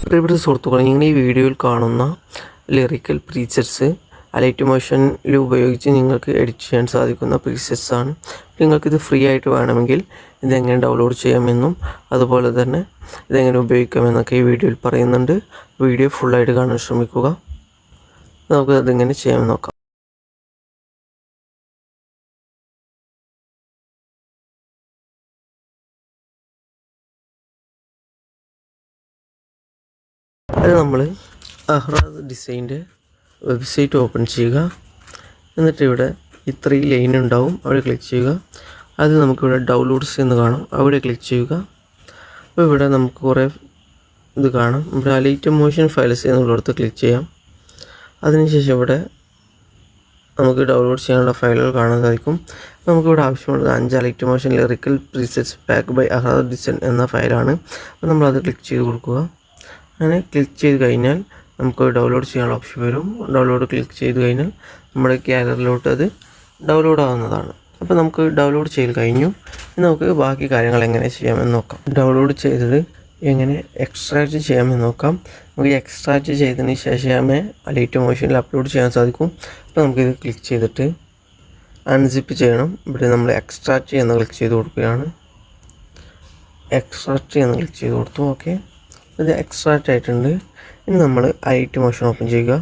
പ്രിയപ്പെട്ട സുഹൃത്തുക്കളെ, നിങ്ങൾ ഈ വീഡിയോയിൽ കാണുന്ന ലിറിക്കൽ പ്രീസെറ്റ്സ് ലൈറ്റ് മോഷനിൽ ഉപയോഗിച്ച് നിങ്ങൾക്ക് എഡിറ്റ് ചെയ്യാൻ സാധിക്കുന്ന പ്രീസെറ്റ്സ് ആണ്. നിങ്ങൾക്കിത് ഫ്രീ ആയിട്ട് വേണമെങ്കിൽ ഇതെങ്ങനെ ഡൗൺലോഡ് ചെയ്യാമെന്നും അതുപോലെ തന്നെ ഇതെങ്ങനെ ഉപയോഗിക്കാമെന്നൊക്കെ ഈ വീഡിയോയിൽ പറയുന്നുണ്ട്. വീഡിയോ ഫുള്ളായിട്ട് കാണാൻ ശ്രമിക്കുക. നമുക്ക് അതെങ്ങനെ ചെയ്യാമെന്ന് നോക്കാം. അത് നമ്മൾ അഹ്റാദ് ഡിസൈൻ്റെ വെബ്സൈറ്റ് ഓപ്പൺ ചെയ്യുക. എന്നിട്ട് ഇവിടെ ഈ 3 ലൈൻ ഉണ്ടാവും, അവിടെ ക്ലിക്ക് ചെയ്യുക. അത് നമുക്കിവിടെ ഡൗൺലോഡ്സ് എന്ന് കാണും, അവിടെ ക്ലിക്ക് ചെയ്യുക. അപ്പോൾ ഇവിടെ നമുക്ക് കുറേ ഇത് കാണും. ഇവിടെ ലൈറ്റ് മോഷൻ ഫയൽസ് എന്നുള്ളിടത്ത് ക്ലിക്ക് ചെയ്യാം. അതിനുശേഷം ഇവിടെ നമുക്ക് ഡൗൺലോഡ് ചെയ്യാനുള്ള ഫയലുകൾ കാണാൻ സാധിക്കും. നമുക്കിവിടെ ആവശ്യമുള്ളത് 5 light motion lyrical presets pack by അഹ്റാദ് ഡിസൈൻ എന്ന ഫയലാണ്. അപ്പോൾ നമ്മളത് ക്ലിക്ക് ചെയ്ത് കൊടുക്കുക. അങ്ങനെ ക്ലിക്ക് ചെയ്ത് കഴിഞ്ഞാൽ നമുക്ക് ഡൗൺലോഡ് ചെയ്യാനുള്ള ഓപ്ഷൻ വരും. ഡൗൺലോഡ് ക്ലിക്ക് ചെയ്ത് കഴിഞ്ഞാൽ നമ്മുടെ ഗാലറിയിലോട്ട് അത് ഡൗൺലോഡ് ആവുന്നതാണ്. അപ്പോൾ നമുക്ക് ഡൗൺലോഡ് ചെയ്ത് കഴിഞ്ഞു. നമുക്ക് ബാക്കി കാര്യങ്ങൾ എങ്ങനെ ചെയ്യാമെന്ന് നോക്കാം. ഡൗൺലോഡ് ചെയ്തത് എങ്ങനെ എക്സ്ട്രാക്റ്റ് ചെയ്യാമെന്ന് നോക്കാം. നമുക്ക് എക്സ്ട്രാക്റ്റ് ചെയ്തതിന് ശേഷമേ ലൈറ്റ് മോഷനിൽ അപ്ലോഡ് ചെയ്യാൻ സാധിക്കും. അപ്പോൾ നമുക്കിത് ക്ലിക്ക് ചെയ്തിട്ട് അൺസിപ്പ് ചെയ്യണം. ഇവിടെ നമ്മൾ എക്സ്ട്രാക്റ്റ് എന്ന് ക്ലിക്ക് ചെയ്ത് കൊടുക്കുകയാണ്. എക്സ്ട്രാക്റ്റ് എന്ന് ക്ലിക്ക് ചെയ്ത് കൊടുത്തു. ഓക്കെ, ഇത് എക്സ്ട്രാക്റ്റ് ആയിട്ടുണ്ട്. ഇനി നമ്മൾ ലൈറ്റ് മോഷൻ ഓപ്പൺ ചെയ്യുക.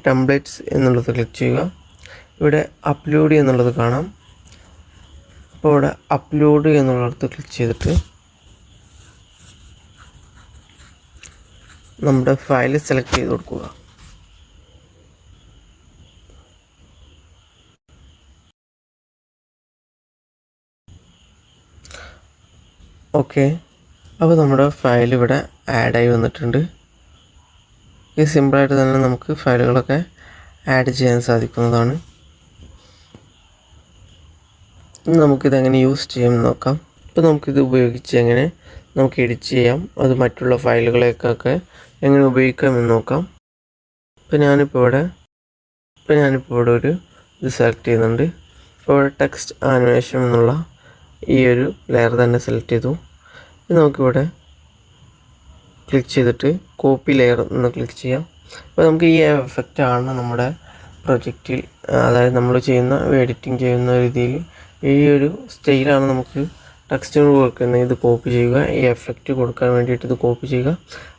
ടെംപ്ലേറ്റ്സ് എന്നുള്ളത് ക്ലിക്ക് ചെയ്യുക. ഇവിടെ അപ്ലോഡ് എന്നുള്ളത് കാണാം. അപ്പോൾ ഇവിടെ അപ്ലോഡ് എന്നുള്ളിടത്ത് ക്ലിക്ക് ചെയ്തിട്ട് നമ്മുടെ ഫയൽ സെലക്ട് ചെയ്ത് കൊടുക്കുക. ഓക്കെ, അപ്പോൾ നമ്മുടെ ഫയൽ ഇവിടെ ആഡായി വന്നിട്ടുണ്ട്. ഈ സിമ്പിളായിട്ട് തന്നെ നമുക്ക് ഫയലുകളൊക്കെ ആഡ് ചെയ്യാൻ സാധിക്കുന്നതാണ്. നമുക്കിതെങ്ങനെ യൂസ് ചെയ്യാമെന്ന് നോക്കാം. ഇപ്പോൾ നമുക്കിത് ഉപയോഗിച്ച് എങ്ങനെ നമുക്ക് എഡിറ്റ് ചെയ്യാം, അത് മറ്റുള്ള ഫയലുകളേക്കൊക്കെ എങ്ങനെ ഉപയോഗിക്കാമെന്ന് നോക്കാം. ഇപ്പോൾ ഞാനിപ്പോൾ ഇവിടെ ഒരു ഇത് സെലക്ട് ചെയ്യുന്നുണ്ട്. ഇപ്പോൾ ഇവിടെ ടെക്സ്റ്റ് ആനിമേഷൻ എന്നുള്ള ഈ ഒരു ലെയർ തന്നെ സെലക്ട് ചെയ്തു. നമുക്കിവിടെ ക്ലിക്ക് ചെയ്തിട്ട് കോപ്പി ലെയർ എന്ന് ക്ലിക്ക് ചെയ്യാം. അപ്പോൾ നമുക്ക് ഈ എഫക്റ്റാണ് നമ്മുടെ പ്രൊജക്റ്റിൽ, അതായത് നമ്മൾ ചെയ്യുന്ന എഡിറ്റിംഗ് ചെയ്യുന്ന രീതിയിൽ ഈ ഒരു സ്റ്റൈലാണ് നമുക്ക് ടെക്സ്റ്റിന് കൊടുക്കുന്നത്. ഇത് കോപ്പി ചെയ്യുക, ഈ എഫക്റ്റ് കൊടുക്കാൻ വേണ്ടിയിട്ട് ഇത് കോപ്പി ചെയ്യുക.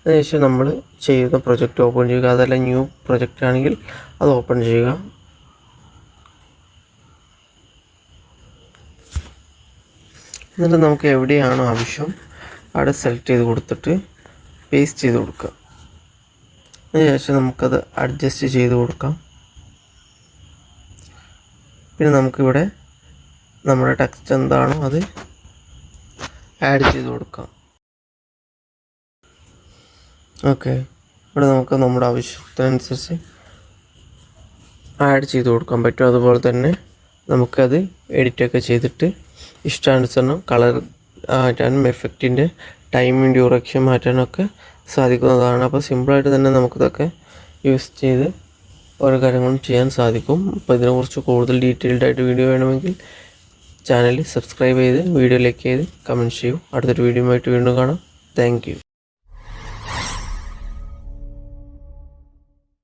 അതിനുശേഷം നമ്മൾ ചെയ്യുന്ന പ്രൊജക്റ്റ് ഓപ്പൺ ചെയ്യുക. അതല്ല ന്യൂ പ്രൊജക്റ്റ് ആണെങ്കിൽ അത് ഓപ്പൺ ചെയ്യുക. എന്നിട്ട് നമുക്ക് എവിടെയാണോ ആവശ്യം അവിടെ സെലക്ട് ചെയ്ത് കൊടുത്തിട്ട് പേസ്റ്റ് ചെയ്ത് കൊടുക്കുക. അതിനുശേഷം നമുക്കത് അഡ്ജസ്റ്റ് ചെയ്ത് കൊടുക്കാം. പിന്നെ നമുക്കിവിടെ നമ്മുടെ ടെക്സ്റ്റ് എന്താണോ അത് ആഡ് ചെയ്ത് കൊടുക്കാം. ഓക്കെ, ഇവിടെ നമുക്ക് നമ്മുടെ ആവശ്യത്തിനനുസരിച്ച് ആഡ് ചെയ്ത് കൊടുക്കാൻ പറ്റും. അതുപോലെ തന്നെ നമുക്കത് എഡിറ്റൊക്കെ ചെയ്തിട്ട് ഇഷ്ടാനുസരണം കളർ മാറ്റാനും എഫക്റ്റിൻ്റെ ടൈമിങ് ഡ്യൂറേഷൻ മാറ്റാനൊക്കെ സാധിക്കുന്നതാണ്. അപ്പോൾ സിമ്പിളായിട്ട് തന്നെ നമുക്കിതൊക്കെ യൂസ് ചെയ്ത് ഓരോ കാര്യങ്ങളും ചെയ്യാൻ സാധിക്കും. അപ്പോൾ ഇതിനെക്കുറിച്ച് കൂടുതൽ ഡീറ്റെയിൽഡ് ആയിട്ട് വീഡിയോ വേണമെങ്കിൽ ചാനൽ സബ്സ്ക്രൈബ് ചെയ്ത് വീഡിയോ ലൈക്ക് ചെയ്ത് കമൻറ്റ് ചെയ്യൂ. അടുത്തൊരു വീഡിയോ ആയിട്ട് വീണ്ടും കാണാം. Thank you.